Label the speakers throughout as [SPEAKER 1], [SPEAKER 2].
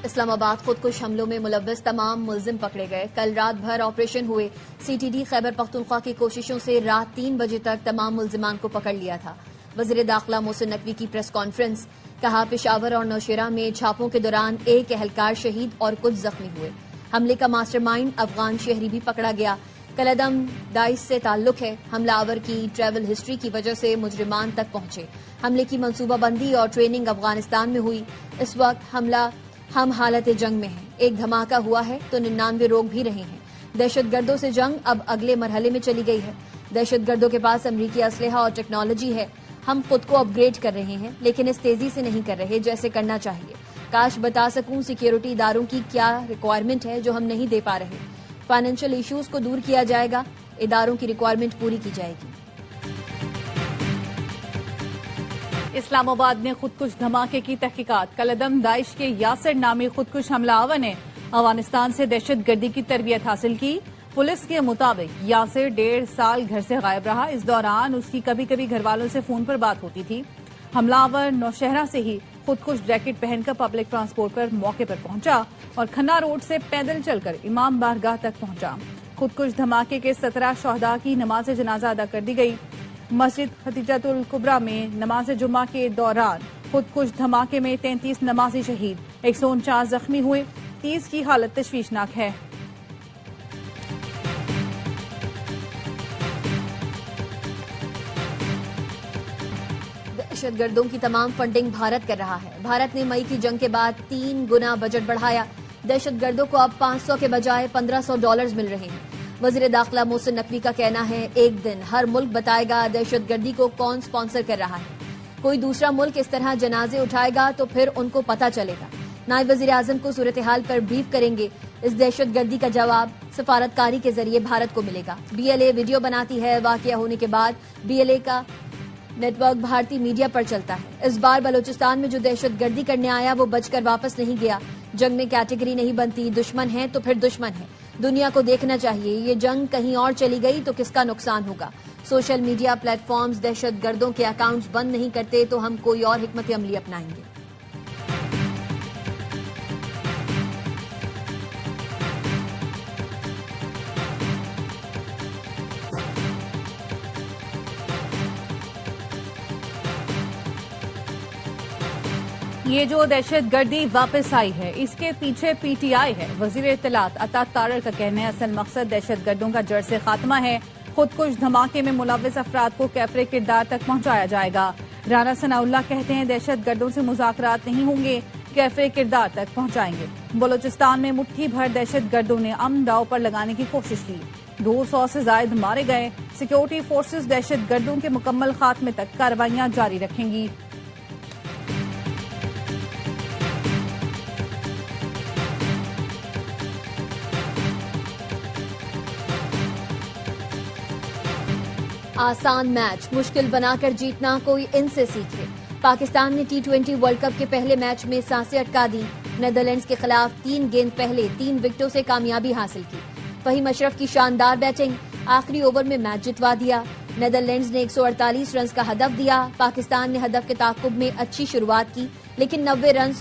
[SPEAKER 1] इस्लामाबाद खुदकुश हमलों में मुलव्वस तमाम मुल्जिम पकड़े गए। कल रात भर ऑपरेशन हुए। सीटीडी खैबर पख्तूनख्वा की कोशिशों से रात 3 बजे तक तमाम मुल्जिमान को पकड़ लिया था। वज़ीर दाखिला मोहसिन नकवी की प्रेस कॉन्फ्रेंस, कहा पेशावर और नौशेरा में छापों के दौरान एक एहलकार शहीद और कुछ जख्मी हुए। हमले का मास्टरमाइंड अफगान शहरी भी पकड़ा गया। कलदम दाइश से ताल्लुक है। हमलावर की ट्रैवल हिस्ट्री की वजह से मुजरिमान तक पहुंचे। हमले की मंसूबाबंदी और ट्रेनिंग अफगानिस्तान में हुई। इस वक्त हम हालत जंग में हैं। एक धमाका हुआ है तो 99 रोक भी रहे हैं। दहशतगर्दों से जंग अब अगले मरहले में चली गई है। दहशतगर्दों के पास अमरीकी असलहा और टेक्नोलॉजी है। हम खुद को अपग्रेड कर रहे हैं, लेकिन इस तेजी से नहीं कर रहे जैसे करना चाहिए। काश बता सकूं सिक्योरिटी इदारों की क्या रिक्वायरमेंट है जो हम नहीं दे पा रहे। फाइनेंशियल इश्यूज को दूर किया जाएगा, इदारों की रिक्वायरमेंट पूरी की जाएगी।
[SPEAKER 2] इस्लामाबाद में खुदकुश धमाके की तहकीकात। कलदम दाइश के यासिर नामी खुदकुश हमलावर ने अफगानिस्तान से दहशतगर्दी की तरबियत हासिल की। पुलिस के मुताबिक यासिर 1.5 साल घर से गायब रहा। इस दौरान उसकी कभी कभी घर वालों से फोन पर बात होती थी। हमलावर नौशहरा से ही खुदकुश जैकेट पहनकर पब्लिक ट्रांसपोर्ट पर मौके पर पहुंचा और खन्ना रोड से पैदल चलकर इमाम बारगाह तक पहुंचा। खुदकुश धमाके के 17 शहदा की नमाज जनाजा अदा कर दी गई। मस्जिद खतीजतुल कुबरा में नमाज जुम्मा के दौरान खुदकुश धमाके में 33 नमाजी शहीद, 149 जख्मी हुए। 30 की हालत तशवीशनाक है।
[SPEAKER 1] दहशतगर्दों की तमाम फंडिंग भारत कर रहा है। भारत ने मई की जंग के बाद 3 गुना बजट बढ़ाया। दहशतगर्दों को अब 500 के बजाय $1500 मिल रहे हैं। वज़ीर दाखिला मोहसिन नकवी का कहना है, एक दिन हर मुल्क बताएगा दहशतगर्दी को कौन स्पॉन्सर कर रहा है। कोई दूसरा मुल्क इस तरह जनाजे उठाएगा तो फिर उनको पता चलेगा। नायब वज़ीर आज़म को सूरत हाल पर ब्रीफ करेंगे। इस दहशतगर्दी का जवाब सफारतकारी के जरिए भारत को मिलेगा। BLA वीडियो बनाती है। वाकया होने के बाद BLA का नेटवर्क भारतीय मीडिया पर चलता है। इस बार बलूचिस्तान में जो दहशतगर्दी करने आया वो बचकर वापस नहीं गया। जंग में कैटेगरी नहीं बनती, दुश्मन है तो फिर दुश्मन है। दुनिया को देखना चाहिए ये जंग कहीं और चली गई तो किसका नुकसान होगा। सोशल मीडिया प्लेटफॉर्म्स दहशतगर्दों के अकाउंट्स बंद नहीं करते तो हम कोई और हिकमत अमली अपनाएंगे।
[SPEAKER 2] ये जो दहशतगर्दी वापस आई है इसके पीछे PTI है। वजीर इत्तलात अता तारर का कहना है असल मकसद दहशतगर्दों का जड़ से खात्मा है। खुदकुश धमाके में मुलव्वस अफराद को कैफरे किरदार तक पहुंचाया जाएगा। राना सनाउल्लाह कहते हैं दहशतगर्दों से मुज़ाकरात नहीं होंगे, कैफरे किरदार तक पहुंचाएंगे। बलूचिस्तान में मुट्ठी भर दहशतगर्दों ने अमन दाव पर लगाने की कोशिश की। 200 से जायद मारे गए। सिक्योरिटी फोर्सेज दहशतगर्दों के मुकम्मल खात्मे तक कार्रवाइयां जारी रखेंगी।
[SPEAKER 1] आसान मैच मुश्किल बनाकर जीतना कोई इनसे सीखे। पाकिस्तान ने T20 वर्ल्ड कप के पहले मैच में सांसें अटका दी। नेदरलैंड्स के खिलाफ 3 गेंद पहले 3 विकेटों से कामयाबी हासिल की। फहीम अशरफ की शानदार बैटिंग आखिरी ओवर में मैच जितवा दिया। नेदरलैंड्स ने 148 रन का हदफ दिया। पाकिस्तान ने हदफ के ताकुब में अच्छी शुरुआत की, लेकिन 90 रन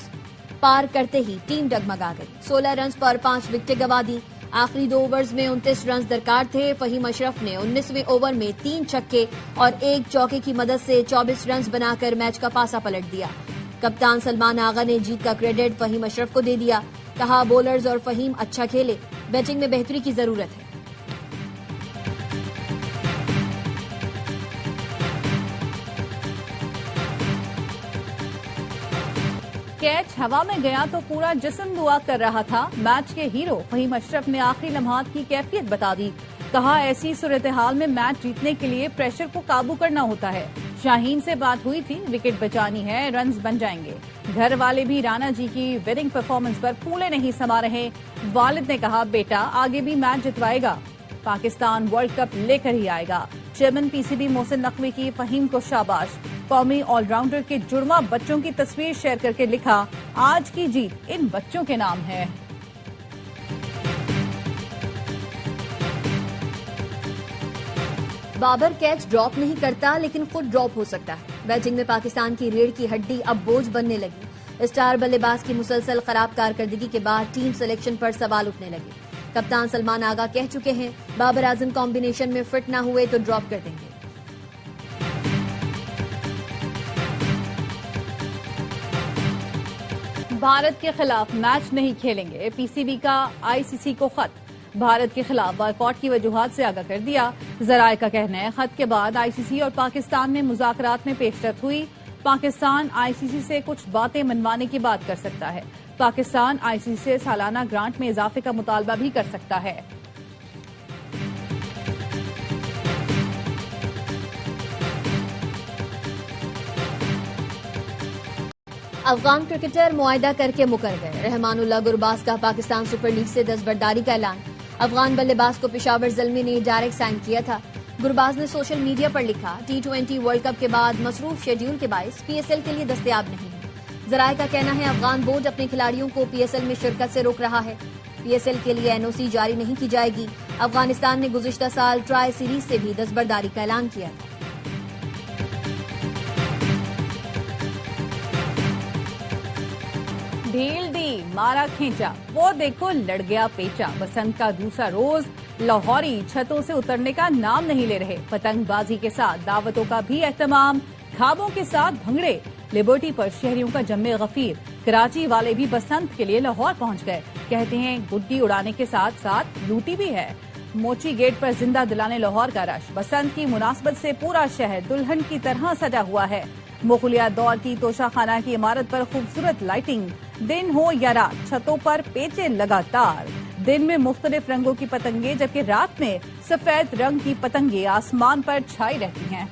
[SPEAKER 1] पार करते ही टीम डगमगा गई। 16 रन पर 5 विकेटें गंवा दी। आखिरी 2 ओवर्स में 29 रन दरकार थे। फहीम अशरफ ने 19वें ओवर में 3 छक्के और 1 चौके की मदद से 24 रन बनाकर मैच का पासा पलट दिया। कप्तान सलमान आगा ने जीत का क्रेडिट फहीम अशरफ को दे दिया। कहा, बॉलर्स और फहीम अच्छा खेले, बैटिंग में बेहतरी की जरूरत है।
[SPEAKER 2] कैच हवा में गया तो पूरा जिस्म दुआ कर रहा था। मैच के हीरो फहीम अशरफ ने आखिरी लम्हात की कैफियत बता दी। कहा, ऐसी सूरत हाल में मैच जीतने के लिए प्रेशर को काबू करना होता है। शाहीन से बात हुई थी, विकेट बचानी है, रन्स बन जाएंगे। घर वाले भी राणा जी की विनिंग परफॉर्मेंस पर फूले नहीं समा रहे। वालिद ने कहा, बेटा आगे भी मैच जितवाएगा, पाकिस्तान वर्ल्ड कप लेकर ही आएगा। चेयरमैन PCB मोहसिन नकवी की फहीम को शाबाश। कौमी ऑलराउंडर के जुड़वा बच्चों की तस्वीर शेयर करके लिखा, आज की जीत इन बच्चों के नाम है।
[SPEAKER 1] बाबर कैच ड्रॉप नहीं करता लेकिन खुद ड्रॉप हो सकता है। बैटिंग में पाकिस्तान की रीढ़ की हड्डी अब बोझ बनने लगी। स्टार बल्लेबाज की मुसलसल खराब कारकर्दगी के बाद टीम सिलेक्शन पर सवाल उठने लगे। कप्तान सलमान आगा कह चुके हैं, बाबर आजम कॉम्बिनेशन में फिट न हुए तो ड्रॉप कर देंगे।
[SPEAKER 2] भारत के खिलाफ मैच नहीं खेलेंगे, पीसीबी का आईसीसी को खत। भारत के खिलाफ बॉयकॉट की वजूहात से आगाह कर दिया। जराये का कहना है, खत के बाद आईसीसी और पाकिस्तान में मुज़ाकरात में पेशरफ हुई। पाकिस्तान आईसीसी से कुछ बातें मनवाने की बात कर सकता है। पाकिस्तान आईसीसी से सालाना ग्रांट में इजाफे का मुतालबा भी कर सकता है।
[SPEAKER 1] अफगान क्रिकेटर मुआयदा करके मुकर गए। रहमानुल्लाह गुरबाज का पाकिस्तान सुपर लीग से दस्तबरदारी का ऐलान। अफगान बल्लेबाज को पेशावर ज़ल्मी ने डायरेक्ट साइन किया था। गुरबाज ने सोशल मीडिया पर लिखा, T20 वर्ल्ड कप के बाद मसरूफ शेड्यूल के बायस पीएसएल के लिए दस्तयाब नहीं है। जराये का कहना है, अफगान बोर्ड अपने खिलाड़ियों को पीएसएल में शिरकत से रोक रहा है। पीएसएल के लिए एनओसी जारी नहीं की जाएगी। अफगानिस्तान ने गुज़िश्ता साल ट्राई सीरीज से भी दस्तबरदारी का ऐलान किया था।
[SPEAKER 2] ढील दी, मारा खींचा, वो देखो लड़ गया पेचा। बसंत का दूसरा रोज, लाहौरी छतों से उतरने का नाम नहीं ले रहे। पतंगबाजी के साथ दावतों का भी एहतमाम, खाबों के साथ भंगड़े। लिबर्टी पर शहरियों का जम्मे गफीर। कराची वाले भी बसंत के लिए लाहौर पहुंच गए। कहते हैं, गुड्डी उड़ाने के साथ साथ लूटी भी है। मोची गेट पर जिंदा दिलाने लाहौर का रश। बसंत की मुनासबत से पूरा शहर दुल्हन की तरह सजा हुआ है। मुगलिया दौर की तोशाखाना की इमारत पर खूबसूरत लाइटिंग। दिन हो या रात, छतों पर पेचे लगातार। दिन में मुख्तलिफ रंगों की पतंगे, जबकि रात में सफेद रंग की पतंगे आसमान पर छाई रहती हैं।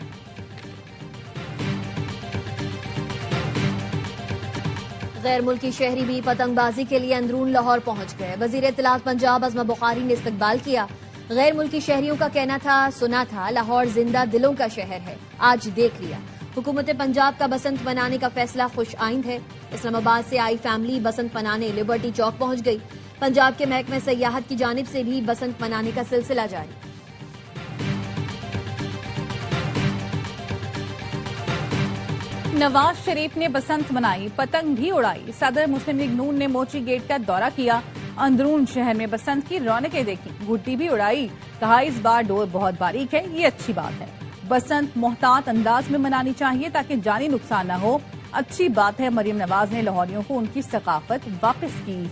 [SPEAKER 1] गैर मुल्की शहरी भी पतंगबाजी के लिए अंदरून लाहौर पहुंच गए। वजीर इत्तलात पंजाब अज़मा बुखारी ने इस्तकबाल किया। गैर मुल्की शहरियों का कहना था, सुना था लाहौर जिंदा दिलों का शहर है, आज देख लिया। हुकूमत पंजाब का बसंत मनाने का फैसला खुश आइंद है। इस्लामाबाद से आई फैमिली बसंत मनाने लिबर्टी चौक पहुंच गई। पंजाब के महकमे सयाहत की जानिब से भी बसंत मनाने का सिलसिला जारी।
[SPEAKER 2] नवाज शरीफ ने बसंत मनाई, पतंग भी उड़ाई। सदर मुस्लिम लीग नून ने मोची गेट का दौरा किया। अंदरून शहर में बसंत की रौनकें देखी, गुड्डी भी उड़ाई। कहा, इस बार डोर बहुत बारीक है, ये अच्छी बात है। बसंत मोहतात अंदाज में मनानी चाहिए ताकि जानी नुकसान न हो। अच्छी बात है, मरियम नवाज ने लाहौरियों को उनकी सकाफत वापस की।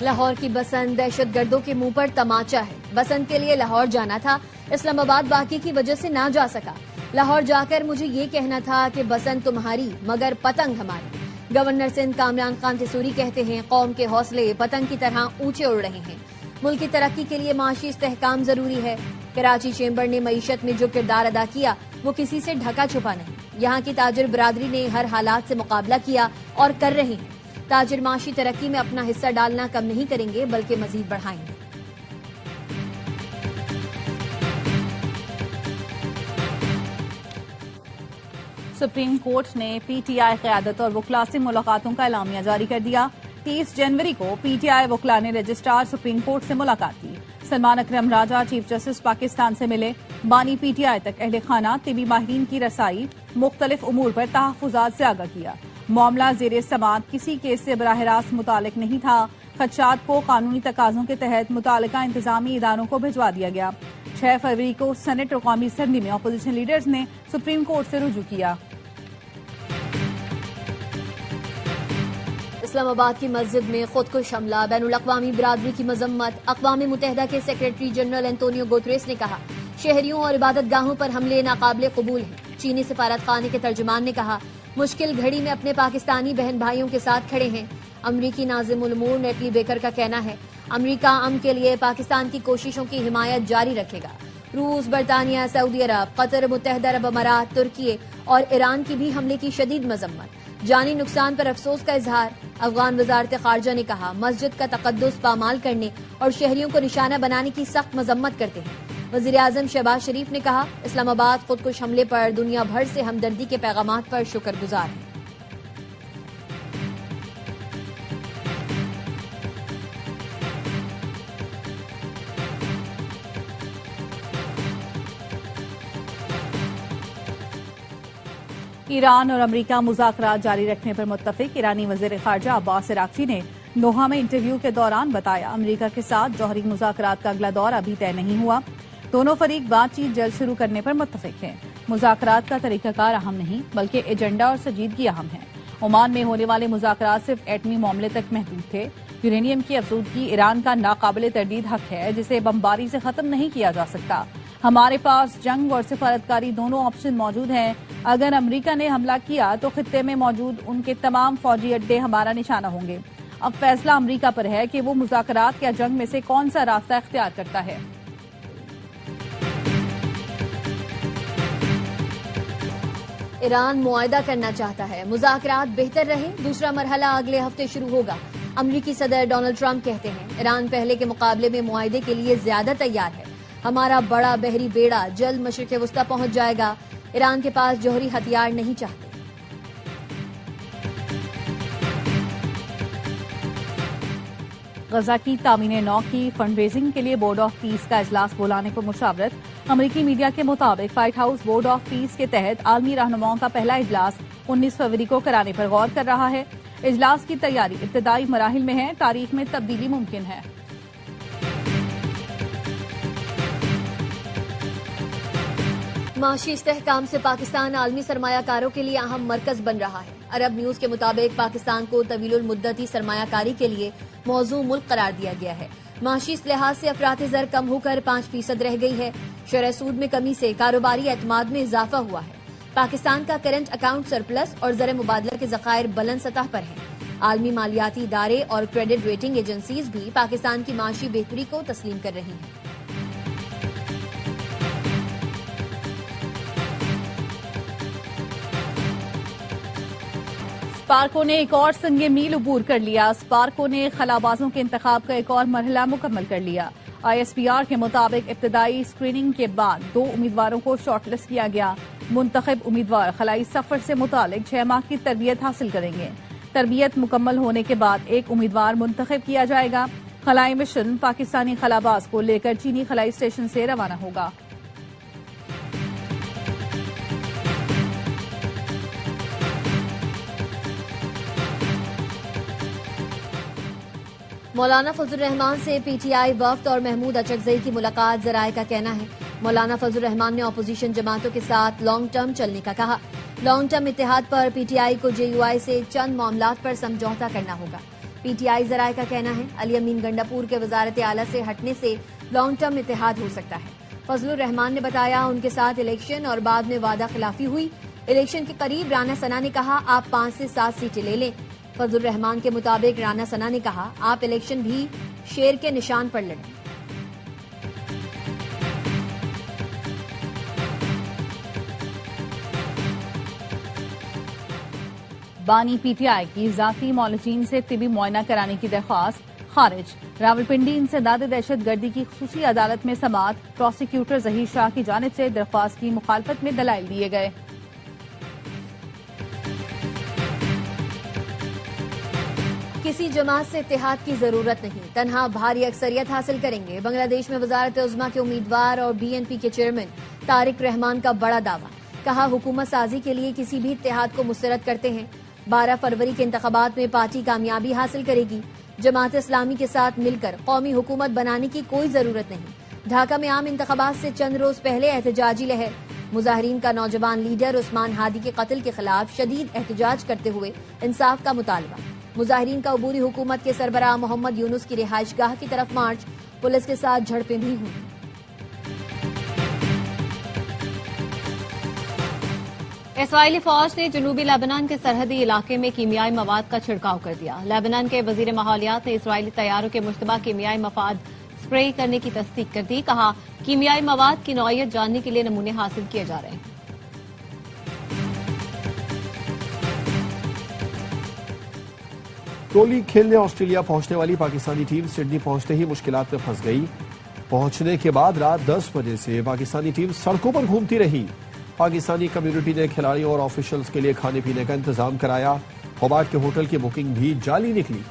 [SPEAKER 1] लाहौर की बसंत दहशतगर्दों के मुंह पर तमाचा है। बसंत के लिए लाहौर जाना था, इस्लामाबाद बाकी की वजह से ना जा सका। लाहौर जाकर मुझे ये कहना था कि बसंत तुम्हारी मगर पतंग हमारी। गवर्नर सिंध कामरान खान तिसूरी कहते हैं, कौम के हौसले पतंग की तरह ऊंचे उड़ रहे हैं। मुल्क की तरक्की के लिए माशी इस्तेहकाम जरूरी है। कराची चेंबर ने मईशत में जो किरदार अदा किया वो किसी से ढका छुपा नहीं। यहाँ की ताजिर बरादरी ने हर हालात से मुकाबला किया और कर रहे हैं। ताजिर माशी तरक्की में अपना हिस्सा डालना कम नहीं करेंगे, बल्कि मजीद बढ़ाएंगे।
[SPEAKER 2] सुप्रीम कोर्ट ने पीटीआई क़यादत और वकला से मुलाकातों का एलामिया जारी कर दिया। 30 जनवरी को पीटीआई वकला ने रजिस्ट्रार सुप्रीम कोर्ट से मुलाकात की। सलमान अकरम राजा चीफ जस्टिस पाकिस्तान से मिले। बानी पीटीआई तक अहले खाना तिबी माहिरीन की रसाई, मुख्तलिफ उमूर पर तहफ़्फ़ुज़ात से आगाह किया। मामला ज़ेरे समात किसी केस से बराह रास्त मुतालिक नहीं था। खदशात को कानूनी तकाज़ों के तहत मुतालिका इंतजामी इदारों को भिजवा दिया गया। 6 फरवरी को सेनेट और कौमी असम्बली में अपोजिशन लीडर्स ने सुप्रीम कोर्ट से रुजू किया।
[SPEAKER 1] इस्लामाबाद की मस्जिद में खुदकुश हमला, बैनुल-अक़वामी बिरादरी की मजम्मत। अक़वाम मुत्तहिदा के सेक्रेटरी जनरल एंटोनियो गुतरेस ने कहा, शहरियों और इबादत गाहों पर हमले नाकाबिले कबूल हैं। चीनी सिफारतखाने के तर्जुमान ने कहा, मुश्किल घड़ी में अपने पाकिस्तानी बहन भाइयों के साथ खड़े हैं। अमरीकी नाज़िमुल उमूर नेटली बेकर का कहना है, अमरीका अमन के लिए पाकिस्तान की कोशिशों की हिमायत जारी रखेगा। रूस, बरतानिया, सऊदी अरब, कतर, मुत्तहिदा अरब अमारात, तुर्की और ईरान की भी हमले की शदीद मजम्मत। जानी नुकसान पर अफसोस का इजहार। अफगान वजारत खारजा ने कहा, मस्जिद का तकद्दुस पामाल करने और शहरियों को निशाना बनाने की सख्त मजम्मत करते हैं। वजीर आजम शहबाज शरीफ ने कहा, इस्लामाबाद खुदकुश हमले पर दुनिया भर से हमदर्दी के पैगामात पर शुक्रगुजार है।
[SPEAKER 2] ईरान और अमेरिका मुज़ाकरात जारी रखने पर मुत्तफिक। ईरानी वज़ीर ख़ारजा अब्बास अराग़ची ने दोहा में इंटरव्यू के दौरान बताया, अमेरिका के साथ जौहरी मुज़ाकरात का अगला दौर अभी तय नहीं हुआ। दोनों फरीक बातचीत जल्द शुरू करने पर मुत्तफिक हैं। मुज़ाकरात का तरीकाकार अहम नहीं, बल्कि एजेंडा और संजीदगी अहम है। ओमान में होने वाले मुज़ाकरात सिर्फ एटमी मामले तक महदूद थे। यूरेनियम की अफसूदगी ईरान का नाकाबिले तरदीद हक है, जिसे बमबारी से खत्म नहीं किया जा सकता। हमारे पास जंग और सिफारतकारी दोनों ऑप्शन मौजूद हैं। अगर अमेरिका ने हमला किया तो खित्ते में मौजूद उनके तमाम फौजी अड्डे हमारा निशाना होंगे। अब फैसला अमेरिका पर है कि वो मुज़ाकरात या जंग में से कौन सा रास्ता इख्तियार करता है।
[SPEAKER 1] ईरान मुआहदा करना चाहता है, मुज़ाकरात बेहतर रहे, दूसरा मरहला अगले हफ्ते शुरू होगा। अमरीकी सदर डोनाल्ड ट्रंप कहते हैं, ईरान पहले के मुकाबले में मुआहदे के लिए ज्यादा तैयार है। हमारा बड़ा बहरी बेड़ा जल्द मशरिक़ वस्ता पहुंच जाएगा। ईरान के पास जौहरी हथियार नहीं चाहते।
[SPEAKER 2] गजा की तामीर नौ की फंड रेजिंग के लिए बोर्ड ऑफ पीस का इजलास बुलाने को मुशावरत। अमरीकी मीडिया के मुताबिक white house board of peace के तहत आलमी रहनुमाओं का पहला इजलास 19 फरवरी को कराने पर गौर कर रहा है। इजलास की तैयारी इब्तदाई मराहिल में है, तारीख में तब्दीली मुमकिन है।
[SPEAKER 1] माशी इस्तेहकाम से पाकिस्तान आलमी सरमायाकारों के लिए अहम मरकज बन रहा है। अरब न्यूज के मुताबिक पाकिस्तान को तवीलुल मुद्दती सरमायाकारी के लिए मौजू मुल्क करार दिया गया है। माशी इस लिहाज से अफरात ज़र कम होकर 5% रह गई है। शरह सूद में कमी से कारोबारी एतमाद में इजाफा हुआ है। पाकिस्तान का करंट अकाउंट सरप्लस और ज़र मुबादला के ज़खायर बुलंद सतह पर हैं। आलमी मालियाती इदारे और क्रेडिट रेटिंग एजेंसीज भी पाकिस्तान की माशी बेहतरी को तस्लीम कर रही हैं।
[SPEAKER 2] स्पार्को ने एक और संगे मील अबूर कर लिया। स्पार्को ने खलाबाजों के इंतखाब का एक और मरहला मुकम्मल कर लिया। ISPR के मुताबिक इब्तदाई स्क्रीनिंग के बाद 2 उम्मीदवारों को शॉर्टलिस्ट किया गया। मुंतखब उम्मीदवार खलाई सफर से मुतालिक 6 माह की तरबियत हासिल करेंगे। तरबियत मुकम्मल होने के बाद एक उम्मीदवार मुंतखब किया जाएगा। खलाई मिशन पाकिस्तानी खलाबाज को लेकर चीनी खलाई स्टेशन से रवाना होगा।
[SPEAKER 1] मौलाना फजल रहमान से PTI वफ्द और महमूद अचकजई की मुलाकात। ज़राए का कहना है, मौलाना फजल रहमान ने अपोजिशन जमातों के साथ लॉन्ग टर्म चलने का कहा। लॉन्ग टर्म इत्तेहाद पर PTI को JUI से चंद मामलात पर समझौता करना होगा। PTI ज़राए का कहना है, अली अमीन गंडापुर के वजारत आला से हटने से लॉन्ग टर्म इत्तेहाद हो सकता है। फजल रहमान ने बताया, उनके साथ इलेक्शन और बाद में वादा खिलाफी हुई। इलेक्शन के करीब राना सना ने कहा, आप 5 से 7 सीटें ले लें। फजल रहमान के मुताबिक राना सना ने कहा, आप इलेक्शन भी शेर के निशान पर लड़ें।
[SPEAKER 2] बानी PTI की जाती मौलजीन से तिबी मुआयना कराने की दरख्वास्त खारिज। रावलपिंडी इंसदाद दहशतगर्दी की खुसूसी अदालत में समाअत। प्रोसिक्यूटर जहीर शाह की जानिब से दरख्वास्त की मुखालफत में दलाइल दिए गए।
[SPEAKER 1] किसी जमात से इत्तेहाद की जरूरत नहीं, तन्हा भारी अक्सरियत हासिल करेंगे। बांग्लादेश में वजारत उज़्मा के उम्मीदवार और BNP के चेयरमैन तारिक रहमान का बड़ा दावा। कहा, हुकूमत साजी के लिए किसी भी इत्तेहाद को मुस्तरद करते हैं। 12 फरवरी के इंतखाबात में पार्टी कामयाबी हासिल करेगी। जमात इस्लामी के साथ मिलकर कौमी हुकूमत बनाने की कोई जरूरत नहीं। ढाका में आम इंतखाबात से चंद रोज पहले एहतजाजी लहर। मुजाहिरीन का नौजवान लीडर उस्मान हादी के कत्ल के खिलाफ शदीद एहतजाज करते हुए इंसाफ का मुतालबा। मुजाहिरीन का अबूरी हुकूमत के सरबराह मोहम्मद यूनुस की रिहाइशगाह की तरफ मार्च। पुलिस के साथ झड़पें भी हुई। इसराइली फौज ने जनूबी लेबनान के सरहदी इलाके में कीमियाई मवाद का छिड़काव कर दिया। लेबनान के वजीर माहौलियात ने इसराइली तैयारों के मुश्तबा कीमियाई मवाद स्प्रे करने की तस्दीक कर दी। कहा, कीमियाई मवाद की नौइयत जानने के लिए नमूने हासिल किए जा रहे हैं।
[SPEAKER 3] टोली खेलने ऑस्ट्रेलिया पहुंचने वाली पाकिस्तानी टीम सिडनी पहुंचते ही मुश्किलात में फंस गई। पहुंचने के बाद रात 10 बजे से पाकिस्तानी टीम सड़कों पर घूमती रही। पाकिस्तानी कम्युनिटी ने खिलाड़ियों और ऑफिशियल्स के लिए खाने पीने का इंतजाम कराया। होबार्ट के होटल की बुकिंग भी जाली निकली।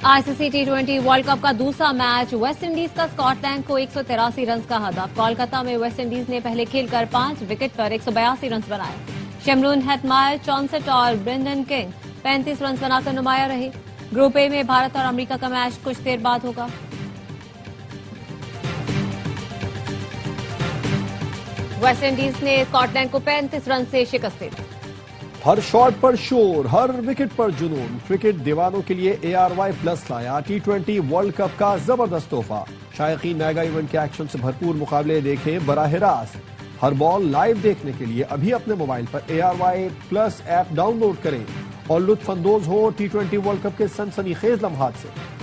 [SPEAKER 4] आईसीसी T20 वर्ल्ड कप का दूसरा मैच वेस्ट इंडीज का स्कॉटलैंड को 183 रन का हदफ। कोलकाता में वेस्ट इंडीज ने पहले खेलकर 5 विकेट पर 182 रन बनाए। शेमरून हेटमायर 64 और ब्रेंडन किंग 35 रन बनाकर नुमाया रहे। ग्रुप ए में भारत और अमेरिका का मैच कुछ देर बाद होगा। वेस्ट इंडीज ने स्कॉटलैंड को 35 रन से शिकस्त दी।
[SPEAKER 3] हर शॉट पर शोर, हर विकेट पर जुनून। क्रिकेट दीवानों के लिए ARY प्लस लाया T20 वर्ल्ड कप का जबरदस्त तोहफा। शायकीन मेगा इवेंट के एक्शन से भरपूर मुकाबले देखें बराह रास्त। हर बॉल लाइव देखने के लिए अभी अपने मोबाइल पर ARY प्लस ऐप डाउनलोड करें और लुत्फ अंदोज हो T20 वर्ल्ड कप के सनसनीखेज लम्हात से।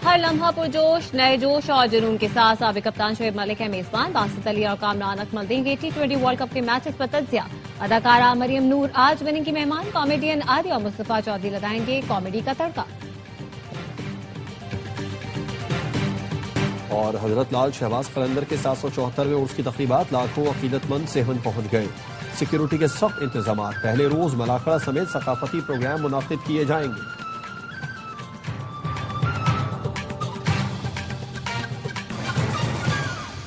[SPEAKER 4] हर लम्हा पुरजोश, नए जोश और जुनून के साथ साबिक कप्तान शोएब मलिक है मेजबान। बासित अली और कामरान अकमल देंगे T20 वर्ल्ड कप के मैचेस पर तज्जिया। अदाकारा मरियम नूर आज बनेंगी मेहमान। कॉमेडियन आदिया मुस्तफा चौधरी लगाएंगे कॉमेडी का तड़का।
[SPEAKER 3] और हजरत लाल शहबाज कलंदर के 774वें उर्स की तकरीबात लाखों अकीदतमंद सेहन पहुंच गए। सिक्योरिटी के सख्त इंतजाम। पहले रोज मलाखड़ा समेत सकाफती प्रोग्राम मुनाकिद किए जाएंगे।